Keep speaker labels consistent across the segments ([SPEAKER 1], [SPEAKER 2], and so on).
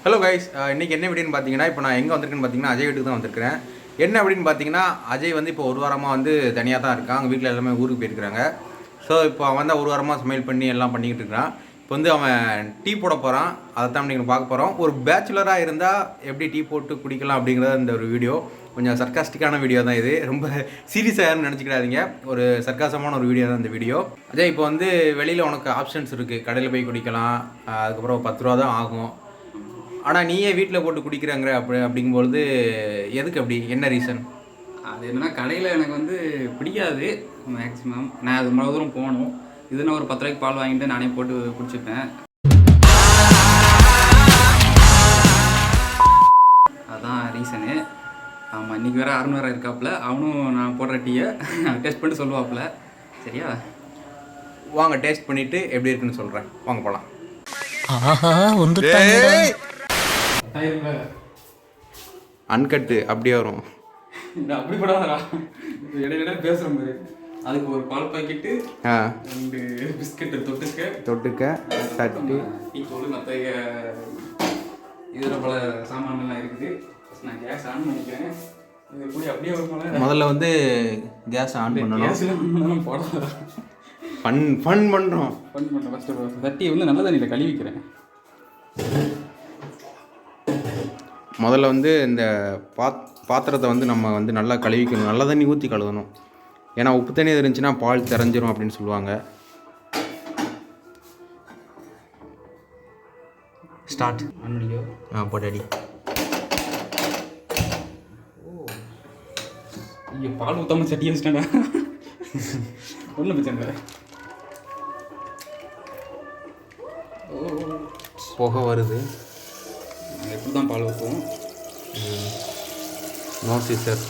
[SPEAKER 1] Hello guys, இன்றைக்கி என்ன வீடியோன்னு பார்த்தீங்கன்னா, இப்போ நான் எங்கே வந்திருக்கேன்னு பார்த்தீங்கன்னா அஜய் வீட்டுக்கு தான் வந்திருக்கிறேன். என்ன அப்படின்னு பார்த்தீங்கன்னா, அஜய் வந்து இப்போ ஒரு வாரமாக வந்து தனியாக தான் இருக்கான். அவங்க வீட்டில் எல்லாமே ஊருக்கு போயிருக்கிறாங்க. ஸோ இப்போ அவன் தான் ஒரு வாரமாக சமையல் பண்ணி எல்லாம் பண்ணிக்கிட்டு இருக்கிறான். இப்போ வந்து அவன் டீ போட போகிறான். அதை தான் நீங்கள் பார்க்க போகிறோம். ஒரு பேச்சுலராக இருந்தால் எப்படி டீ போட்டு குடிக்கலாம் அப்படிங்கிறத இந்த ஒரு வீடியோ. கொஞ்சம் சர்க்காஸ்டிக்கான வீடியோ தான் இது. ரொம்ப சீரியஸாக யாரும் நினச்சிக்கிடாதீங்க. ஒரு சர்க்காசமான ஒரு வீடியோ தான் இந்த வீடியோ. அதே இப்போ வந்து வெளியில் உனக்கு ஆப்ஷன்ஸ் இருக்குது. கடையில் போய் குடிக்கலாம், அதுக்கப்புறம் 10 ரூபா தான் ஆகும். ஆனால் நீயே வீட்டில் போட்டு குடிக்கிறாங்கிற அப்படிங்கும்பொழுது எதுக்கு அப்படி, என்ன ரீசன்?
[SPEAKER 2] அது என்னன்னா, கடையில் எனக்கு வந்து பிடிக்காது மேக்ஸிமம். நான் அது இவ்வளோ தூரம் போகணும். இதுனா ஒரு 10 ரூபாய்க்கு பால் வாங்கிட்டு நானே போட்டு குடிச்சுப்பேன். அதுதான் ரீசனு. ஆமாம், இன்றைக்கி வேறு அருண் வேறு இருக்காப்புல. அவனும் நான் போடுற டீயை டேஸ்ட் பண்ணிட்டு சொல்லுவாப்புல. சரியா?
[SPEAKER 1] வாங்க டேஸ்ட் பண்ணிவிட்டு எப்படி இருக்குன்னு சொல்கிறேன். வாங்க போகலாம். அன்கட்டு அப்படியே வரும்.
[SPEAKER 2] அப்படி போடாதா, இடையில பேசுகிற மாதிரி. அதுக்கு ஒரு பால் பாக்கெட்டு, 2 பிஸ்கெட்டு தொட்டுக்க
[SPEAKER 1] தட்டு,
[SPEAKER 2] டீ தூள், மற்ற இதில் பல சாமான்கள்லாம் இருக்குது. நான் கேஸ் ஆன் பண்ணிக்கிறேன். இது கூட அப்படியே ஒரு
[SPEAKER 1] முதல்ல வந்து கேஸ் ஆன் பண்ணணும்.
[SPEAKER 2] கேஸ்லாம் போடாத.
[SPEAKER 1] ஃபன் பண்ணுறோம்.
[SPEAKER 2] ஃபஸ்ட்டு தட்டியை வந்து நல்ல தண்ணியில் கழுவிக்கிறேன்.
[SPEAKER 1] முதல்ல வந்து இந்த பாத்திரத்தை வந்து நம்ம வந்து நல்லா கழுவிக்கணும். நல்ல தண்ணி ஊற்றி கழுவணும். ஏன்னா உப்பு தண்ணி இருந்துச்சுன்னா பால் திறஞ்சிரும் அப்படின்னு சொல்லுவாங்க. ஸ்டார்ட்
[SPEAKER 2] அன்னியோ
[SPEAKER 1] போட்டாடி.
[SPEAKER 2] இங்கே பால் ஊற்றாமல் சட்டி வச்சிட்டேன்டா. ஒன்றும் பிரச்சனை இல்லை.
[SPEAKER 1] புகை வருது.
[SPEAKER 2] எப்படி தான் பால் ஊற்றுவோம்.
[SPEAKER 1] No sister.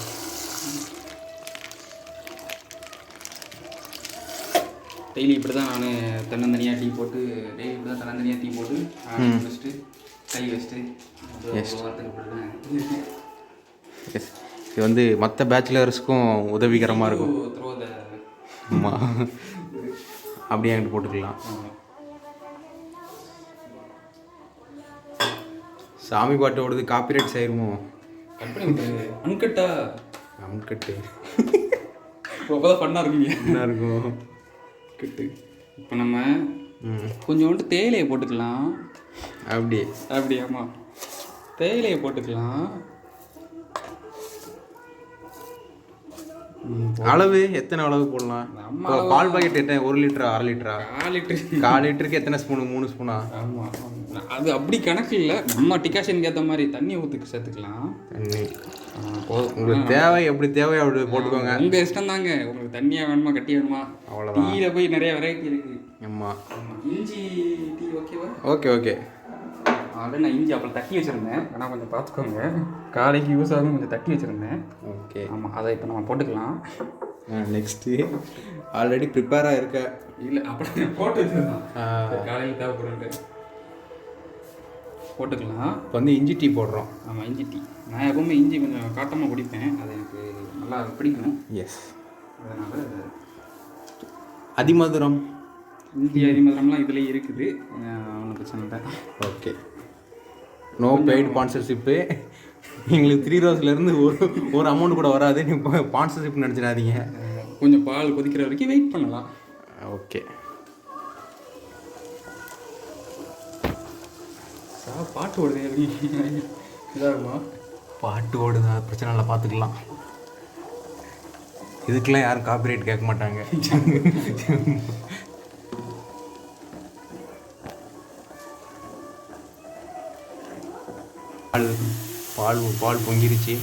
[SPEAKER 2] டெய்லி இப்படி தான் நான் தன்னந்தனியாக டீ போட்டு வச்சுட்டு கை வச்சுட்டு வாரத்துக்கு இப்படி தான்.
[SPEAKER 1] எஸ், இது வந்து மற்ற பேச்சுலர்ஸ்க்கும் உதவிகரமாக இருக்கும். ஆமாம், அப்படியே என்கிட்ட போட்டுக்கலாம். சாமி பாட்டு ஓடுது, காப்பிரைட் ஆயிருமோ?
[SPEAKER 2] அன்கட்டு அப்போதான் ஃபன்னாக இருக்குங்க.
[SPEAKER 1] என்ன இருக்கும்
[SPEAKER 2] கட்டு. இப்போ நம்ம கொஞ்சோண்டு தேயிலையை போட்டுக்கலாம். அப்படி ஆமாம், தேயிலையை போட்டுக்கலாம்.
[SPEAKER 1] அளவு எத்தனை அளவு போடலாம்? பால் பாக்கெட் எத்தனை? 1 லிட்டரா, 1/2 லிட்டரா? 4 லிட்டருக்கு எத்தனை ஸ்பூனு? 3 ஸ்பூனா?
[SPEAKER 2] ஆமாம், அது அப்படி கணக்கு இல்லை. நம்ம டிகாஷனுக்கு ஏற்ற மாதிரி தண்ணி ஊற்றுக்கு சேர்த்துக்கலாம்.
[SPEAKER 1] தண்ணி உங்களுக்கு தேவை, எப்படி தேவை அப்படி போட்டுக்கோங்க.
[SPEAKER 2] உங்கள் இஷ்டம் தாங்க. உங்களுக்கு தண்ணியாக வேணுமா கட்டி வேணுமா, அவ்வளோதான். டீயில் போய் நிறைய வெரைட்டி இருக்குது.
[SPEAKER 1] ஆமாம்,
[SPEAKER 2] இஞ்சி டீ ஓகேவா?
[SPEAKER 1] ஓகே.
[SPEAKER 2] ஆல்ரெடி நான் இஞ்சி அப்புறம் தட்டி வச்சுருந்தேன். ஆனால் கொஞ்சம் பார்த்துக்கோங்க, காலைக்கு யூஸ் ஆகும். கொஞ்சம் தட்டி வச்சுருந்தேன்.
[SPEAKER 1] ஓகே,
[SPEAKER 2] ஆமாம், அதை இப்போ நம்ம போட்டுக்கலாம்.
[SPEAKER 1] நெக்ஸ்ட்டு ஆல்ரெடி ப்ரிப்பேராக இருக்க
[SPEAKER 2] இல்லை, அப்படி போட்டு வச்சுருந்தோம். காலையில் தேவைப்படுறது போட்டுக்கலாம்.
[SPEAKER 1] இப்போ வந்து இஞ்சி டீ போடுறோம்.
[SPEAKER 2] ஆமாம், இஞ்சி டீ. நான் எப்பவுமே இஞ்சி கொஞ்சம் காட்டமாக குடிப்பேன். அது எனக்கு நல்லா பிடிக்கும்.
[SPEAKER 1] எஸ்,
[SPEAKER 2] அதனால்
[SPEAKER 1] அதிமதுரம்,
[SPEAKER 2] இஞ்சி அதிமதுரம்லாம் இதுலேயே இருக்குது. ஒன்றும் பிரச்சனை இல்லை.
[SPEAKER 1] Okay, no paid sponsorship. எங்களுக்கு 3 ரோஸ்லேருந்து ஒரு அமௌண்ட் கூட வராது. நீ ஸ்பான்சர்ஷிப் நினச்சிடாதீங்க.
[SPEAKER 2] கொஞ்சம் பால் கொதிக்கிற வரைக்கும் வெயிட் பண்ணலாம்.
[SPEAKER 1] ஓகே,
[SPEAKER 2] பாட்டு ஓடுது. இதாகுமா?
[SPEAKER 1] பாட்டு ஓடுதா? பிரச்சனை இல்லை, பார்த்துக்கலாம். இதுக்கெல்லாம் யாரும் காப்பிரைட் கேட்க மாட்டாங்க. பால் பொங்கிருச்சு.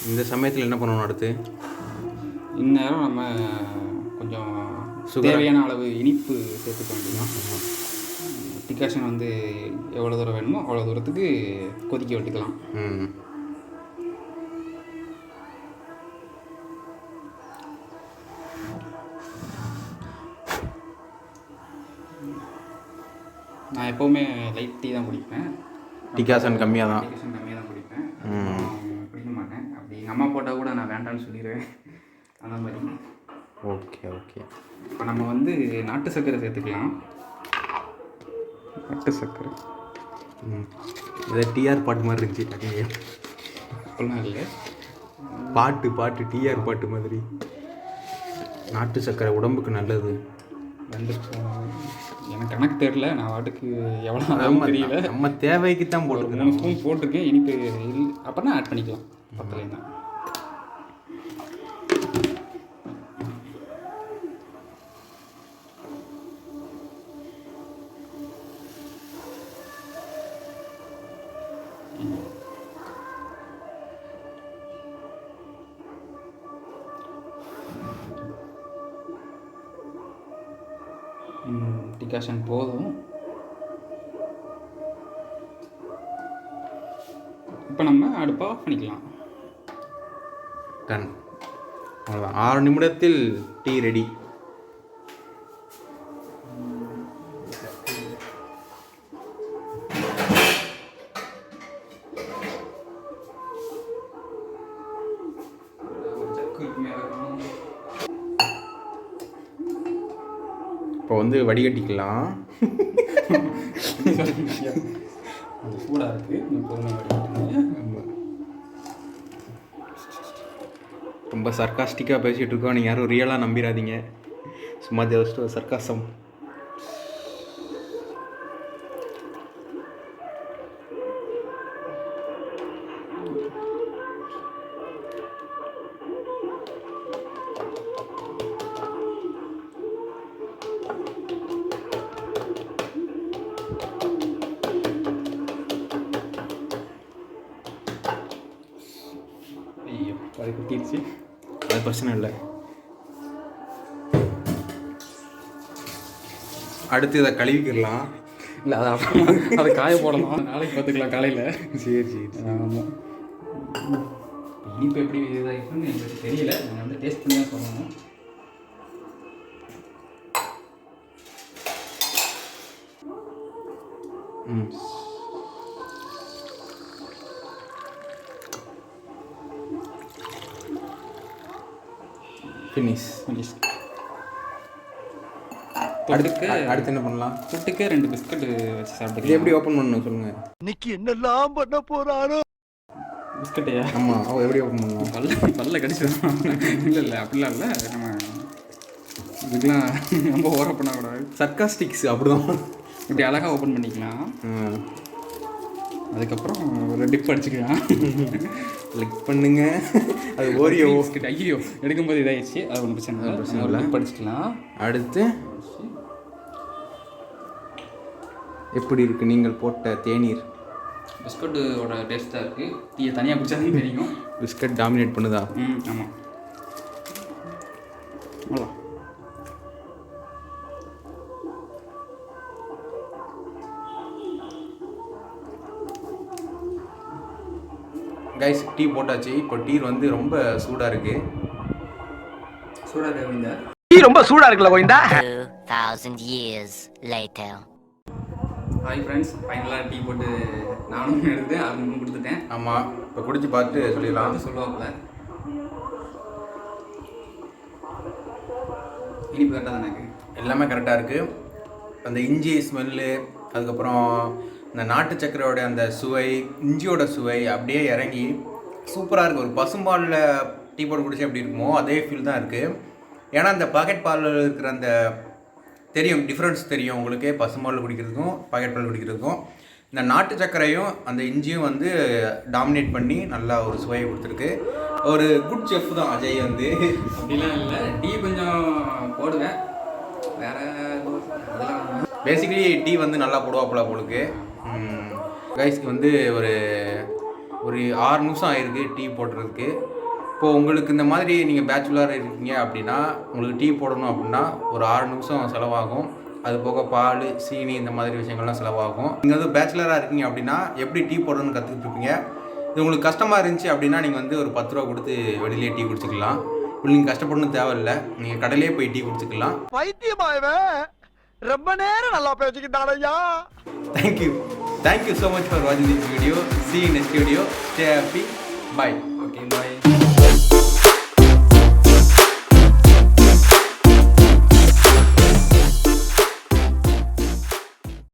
[SPEAKER 1] இந்த சமயத்தில் என்ன பண்ணணும் அடுத்து?
[SPEAKER 2] இந்நேரம் நம்ம கொஞ்சம் தேவையான அளவு இனிப்பு சேர்த்துக்க வேண்டியதான். டிகாஷன் வந்து எவ்வளோ தூரம் வேணுமோ அவ்வளோ தூரத்துக்கு கொதிக்க விட்டுக்கலாம். நான் எப்போவுமே லைட் டீ தான் குடிப்பேன்.
[SPEAKER 1] டிகாஷன் கம்மியாக தான்
[SPEAKER 2] குடிப்பேன். குடிக்க மாட்டேன். அப்படி எங்கள் அம்மா போட்டால் கூட நான் வேண்டான்னு சொல்லிடுவேன். அந்த மாதிரி.
[SPEAKER 1] ஓகே.
[SPEAKER 2] இப்போ நம்ம வந்து நாட்டு சர்க்கரை சேர்த்துக்கலாம். நாட்டு சர்க்கரை.
[SPEAKER 1] இதை டிஆர் பாட்டு மாதிரி இருந்துச்சு.
[SPEAKER 2] அப்படிலாம் இல்லை,
[SPEAKER 1] பாட்டு டிஆர் பாட்டு மாதிரி. நாட்டு சர்க்கரை உடம்புக்கு நல்லது.
[SPEAKER 2] 2 ஸ்பூன் எனக்கு கணக்கு தெரியல, நான் வாட்டுக்கு எவ்வளோ தெரியல.
[SPEAKER 1] நம்ம தேவைக்கு தான் போட்டுருக்கேன்.
[SPEAKER 2] 3 ஸ்பூன் போட்டிருக்கேன். இனிப்பு அப்புறம் ஆட் பண்ணிக்கலாம் பக்கத்துலேயும் தான். டிகாஷன் போதும். இப்போ நம்ம அடுப்பை ஆஃப் பண்ணிக்கலாம்.
[SPEAKER 1] டன். அவ்வளோதான், 6 நிமிடத்தில் டீ ரெடி. இப்போ வந்து வடிகட்டிக்கலாம்.
[SPEAKER 2] அது சூடாக இருக்குது, பொறுமையாக.
[SPEAKER 1] ரொம்ப சர்க்காஸ்டிக்காக பேசிகிட்டு இருக்கோம், நீங்கள் யாரும் ரியலாக நம்பிடாதீங்க. சும்மா ஜஸ்ட் சர்க்காசம்.
[SPEAKER 2] அது குத்திடுச்சு,
[SPEAKER 1] அது பிரச்சனை இல்லை. அடுத்து இதை கழுவிக்கிடலாம்.
[SPEAKER 2] இல்லை அதை அதை காய போடலாம், நாளைக்கு பார்த்துக்கலாம் காலையில்.
[SPEAKER 1] சரி.
[SPEAKER 2] ஆமாம். இனிப்பு எப்படி இதாகிருக்குன்னு எனக்கு தெரியல, நான் வந்து டேஸ்ட் பண்ணி தான் சொல்லணும்.
[SPEAKER 1] ஃபினிஷ். அடுத்து என்ன பண்ணலாம்?
[SPEAKER 2] தொட்டுக்கு 2 பிஸ்கட் வச்சு சாப்பிட்டு.
[SPEAKER 1] இது எப்படி ஓப்பன் பண்ணணும் சொல்லுங்கள்.
[SPEAKER 3] இன்னைக்கு என்னெல்லாம் பண்ண போறாரோ.
[SPEAKER 2] பிஸ்கட்டையா?
[SPEAKER 1] ஆமாம், அவள் எப்படி ஓப்பன் பண்ணலாம்?
[SPEAKER 2] பல்ல கடிச்சிடலாம். இல்லை அப்படிலாம் இல்லை, நம்ம இதுக்கெலாம் ரொம்ப ஓவர் பண்ணக்கூடாது.
[SPEAKER 1] சர்க்காஸ்டிக்ஸ் அப்படிதான்.
[SPEAKER 2] இப்படி அழகாக ஓப்பன் பண்ணிக்கலாம். அதுக்கப்புறம் ஒரு டிப் அடிச்சுக்கலாம்.
[SPEAKER 1] லிக் பண்ணுங்க. அது ஓரியோ
[SPEAKER 2] பிஸ்கட். ஐயோ, எடுக்கும்போது இதாகிடுச்சு, அது ஒன்றும் பிரச்சனை இல்லை. டிப் அடிச்சுக்கலாம்.
[SPEAKER 1] அடுத்து எப்படி இருக்குது நீங்கள் போட்ட தேநீர்?
[SPEAKER 2] பிஸ்கட்டோட டேஸ்ட் தான் இருக்குது, டீயை தனியாக குடிச்சாதான் தெரியும்.
[SPEAKER 1] பிஸ்கட் டாமினேட் பண்ணுதா?
[SPEAKER 2] ஆமாம். அவ்வளோ.
[SPEAKER 1] கைஸ், டீ போட்டாச்சு. இப்போ டீ வந்து ரொம்ப சூடாக இருக்குது.
[SPEAKER 2] சூடாக கோவிந்தா,
[SPEAKER 3] டீ ரொம்ப சூடாக இருக்குல்ல Govinda.
[SPEAKER 4] 2000 years later.
[SPEAKER 2] Hi friends, ஃபைனலாக டீ போட்டு நானும் எடுத்து அவனுக்கும் கொடுத்துட்டேன்.
[SPEAKER 1] ஆமாம், இப்போ குடிச்சு பார்த்து சொல்லிடலாம்.
[SPEAKER 2] சொல்லுவாப்புல இனிப்பு கரெக்டாக தான் எனக்கு
[SPEAKER 1] எல்லாமே கரெக்டாக இருக்குது. அந்த இஞ்சி ஸ்மெல்லு, அதுக்கப்புறம் இந்த நாட்டு சக்கரையோட அந்த சுவை, இஞ்சியோட சுவை அப்படியே இறங்கி சூப்பராக இருக்குது. ஒரு பசும்பாலில் டீ போட்டு குடிச்சா எப்படி இருக்குமோ அதே ஃபீல் தான் இருக்குது. ஏன்னா அந்த பாக்கெட் பாலில் இருக்கிற அந்த தெரியும், டிஃப்ரென்ஸ் தெரியும் உங்களுக்கு, பசும்பாலில் குடிக்கிறதுக்கும் பாக்கெட் பால் குடிக்கிறதுக்கும். இந்த நாட்டு சக்கரையும் அந்த இஞ்சியும் வந்து டாமினேட் பண்ணி நல்லா ஒரு சுவையை கொடுத்துருக்கு. ஒரு குட் செஃப் தான் அஜய் வந்து.
[SPEAKER 2] அப்படிலாம் இல்லை, டீ கொஞ்சம் போடுவேன், வேறு அதெல்லாம்
[SPEAKER 1] பேசிக்கலி டீ வந்து நல்லா போடுவாப்புல போலுக்கு. கைஸ்க்கு வந்து ஒரு 6 நிமிஷம் ஆயிருக்கு டீ போடுறதுக்கு. இப்போது உங்களுக்கு இந்த மாதிரி நீங்கள் பேச்சுலராக இருக்கீங்க அப்படின்னா, உங்களுக்கு டீ போடணும் அப்படின்னா ஒரு 6 நிமிஷம் செலவாகும். அது போக பால், சீனி இந்த மாதிரி விஷயங்கள்லாம் செலவாகும். நீங்கள் வந்து பேச்சுலராக இருக்கீங்க அப்படின்னா எப்படி டீ போடணும்னு கற்றுக்கிட்டு இருப்பீங்க. இது உங்களுக்கு கஷ்டமாக இருந்துச்சு அப்படின்னா நீங்கள் வந்து ஒரு 10 ரூபா கொடுத்து வெளியிலே டீ குடிச்சிக்கலாம். இப்போ நீங்கள் கஷ்டப்படணும் தேவையில்லை, நீங்கள் கடையிலே போய் டீ குடிச்சிக்கலாம்.
[SPEAKER 3] பைத்தியமாயவன் ரொம்ப நேரம் நல்லா பேசிக்கிட்டானையா.
[SPEAKER 1] Thank you so much for watching this video. See you in next video. Stay happy. Bye.
[SPEAKER 2] Okay, bye.